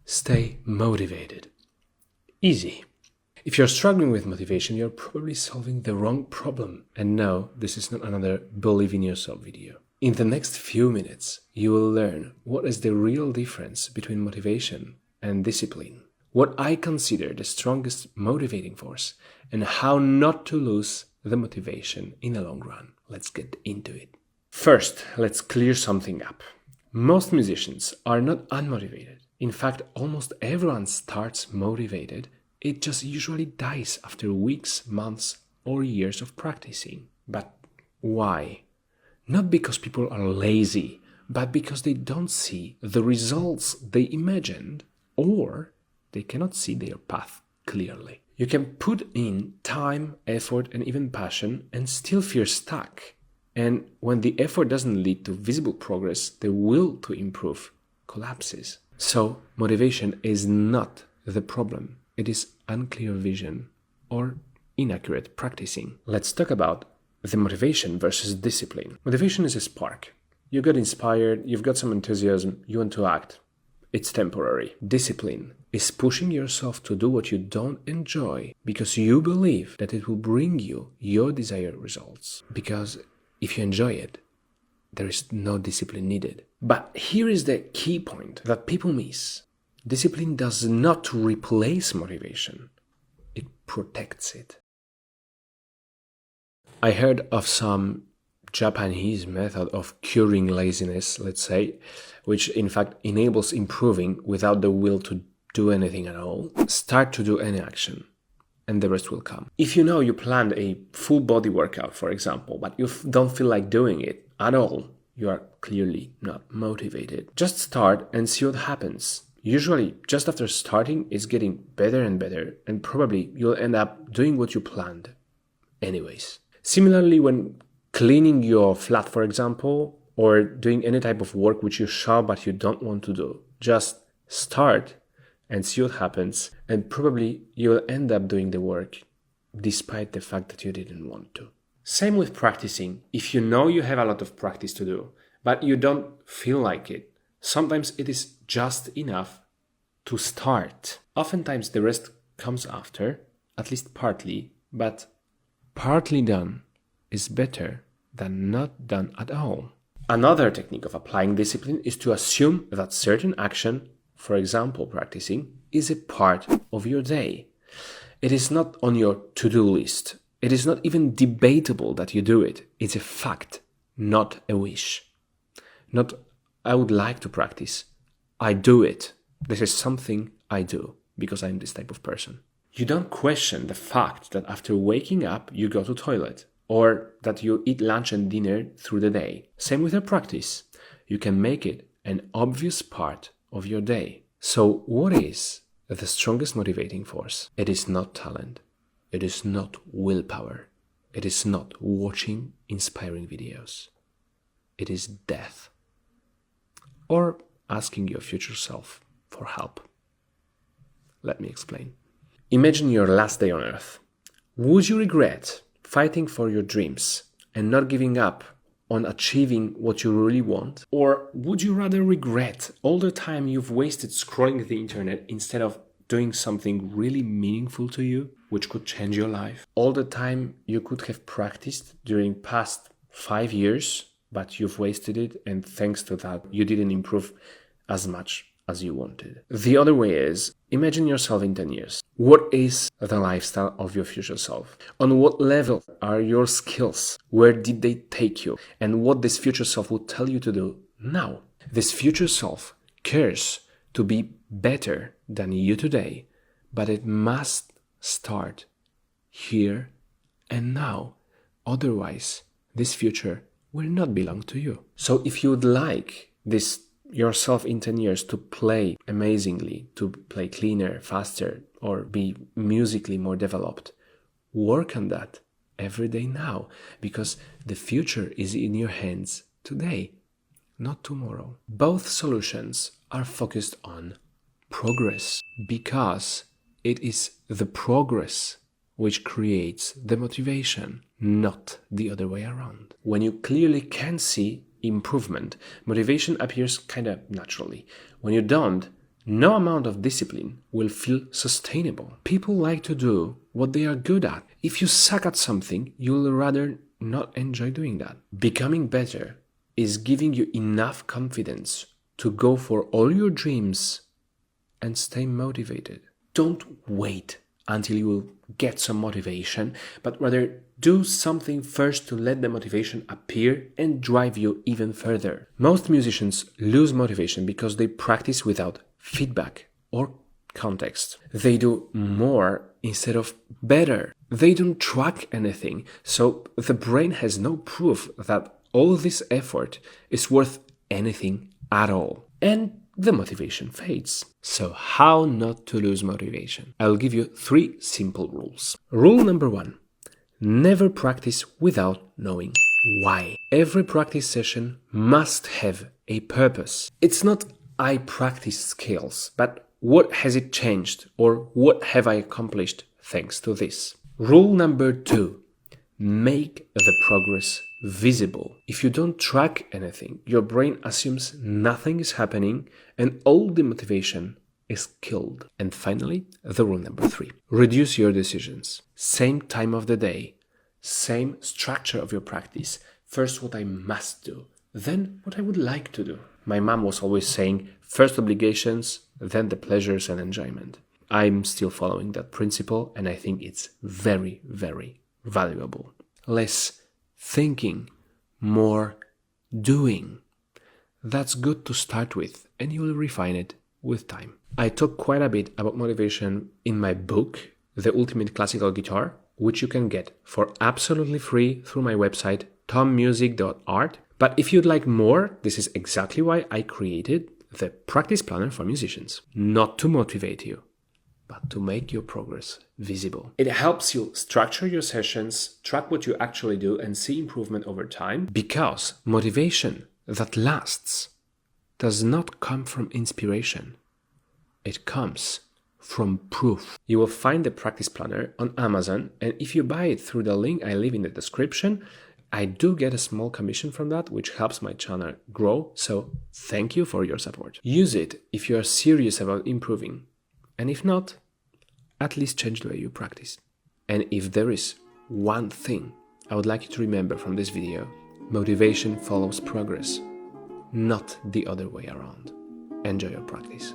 Stay motivated. Easy. If you're struggling with motivation, you're probably solving the wrong problem. And no, this is not another believe in yourself video. In the next few minutes, you will learn what is the real difference between motivation and discipline, what I consider the strongest motivating force, and how not to lose the motivation in the long run. Let's get into it. First, let's clear something up. Most musicians are not unmotivated. In fact, almost everyone starts motivated. It just usually dies after weeks, months, or years of practicing. But why? Not because people are lazy, but because they don't see the results they imagined, or they cannot see their path clearly. You can put in time, effort, and even passion and still feel stuck. And when the effort doesn't lead to visible progress, the will to improve collapses. So, motivation is not the problem. It is unclear vision or inaccurate practicing. Let's talk about the motivation versus discipline. Motivation is a spark. You got inspired, you've got some enthusiasm, you want to act. It's temporary. Discipline is pushing yourself to do what you don't enjoy because you believe that it will bring you your desired results. Because if you enjoy it, there is no discipline needed. But here is the key point that people miss. Discipline does not replace motivation. It protects it. I heard of some Japanese method of curing laziness, let's say, which in fact enables improving without the will to do anything at all. Start to do any action, and the rest will come. If you know you planned a full body workout, for example, but you don't feel like doing it at all, you are clearly not motivated. Just start and see what happens. Usually, just after starting, it's getting better and better, and probably you'll end up doing what you planned anyways. Similarly, when cleaning your flat, for example, or doing any type of work which you shall but you don't want to do, just start and see what happens, and probably you'll end up doing the work despite the fact that you didn't want to. Same with practicing. If you know you have a lot of practice to do, but you don't feel like it, sometimes it is just enough to start. Oftentimes the rest comes after, at least partly, but partly done is better than not done at all. Another technique of applying discipline is to assume that certain action, for example practicing, is a part of your day. It is not on your to-do list. It is not even debatable that you do it. It's a fact, not a wish. Not, I would like to practice. I do it. This is something I do because I'm this type of person. You don't question the fact that after waking up, you go to toilet, or that you eat lunch and dinner through the day. Same with your practice. You can make it an obvious part of your day. So what is the strongest motivating force? It is not talent. It is not willpower. It is not watching inspiring videos. It is death. Or asking your future self for help. Let me explain. Imagine your last day on earth. Would you regret fighting for your dreams and not giving up on achieving what you really want? Or would you rather regret all the time you've wasted scrolling the internet instead of doing something really meaningful to you, which could change your life? All the time you could have practiced during past 5 years, but you've wasted it, and thanks to that, you didn't improve as much as you wanted. The other way is, imagine yourself in 10 years. What is the lifestyle of your future self? On what level are your skills? Where did they take you? And what this future self will tell you to do now? This future self cares to be better than you today, but it must start here and now. Otherwise, this future will not belong to you. So if you would like this yourself in 10 years to play amazingly, to play cleaner, faster, or be musically more developed, work on that every day now, because the future is in your hands today, not tomorrow. Both solutions are focused on progress, because it is the progress which creates the motivation, not the other way around. When you clearly can see improvement, motivation appears kind of naturally. When you don't, No amount of discipline will feel sustainable. People like to do what they are good at. If you suck at something, you'll rather not enjoy doing that. Becoming better is giving you enough confidence to go for all your dreams and stay motivated. Don't wait until you will get some motivation, but rather do something first to let the motivation appear and drive you even further. Most musicians lose motivation because they practice without feedback or context. They do more instead of better. They don't track anything, so the brain has no proof that all this effort is worth anything at all. And the motivation fades. So how not to lose motivation? I'll give you 3 simple rules. Rule number 1. Never practice without knowing why. Every practice session must have a purpose. It's not I practice skills, but what has it changed or what have I accomplished thanks to this? Rule number 2. Make the progress visible. If you don't track anything, your brain assumes nothing is happening and all the motivation is killed. And finally, the rule number 3. Reduce your decisions. Same time of the day, same structure of your practice. First what I must do, then what I would like to do. My mom was always saying, first obligations, then the pleasures and enjoyment. I'm still following that principle and I think it's very, very valuable. Less thinking, more doing. That's good to start with and you will refine it with time. I talk quite a bit about motivation in my book, The Ultimate Classical Guitar, which you can get for absolutely free through my website, tommusic.art. But if you'd like more, this is exactly why I created the practice planner for musicians. Not to motivate you, but to make your progress visible. It helps you structure your sessions, track what you actually do, and see improvement over time, because motivation that lasts does not come from inspiration. It comes from proof. You will find the practice planner on Amazon, and if you buy it through the link I leave in the description, I do get a small commission from that, which helps my channel grow, so thank you for your support. Use it if you are serious about improving, and if not, at least change the way you practice. And if there is one thing I would like you to remember from this video, motivation follows progress, not the other way around. Enjoy your practice.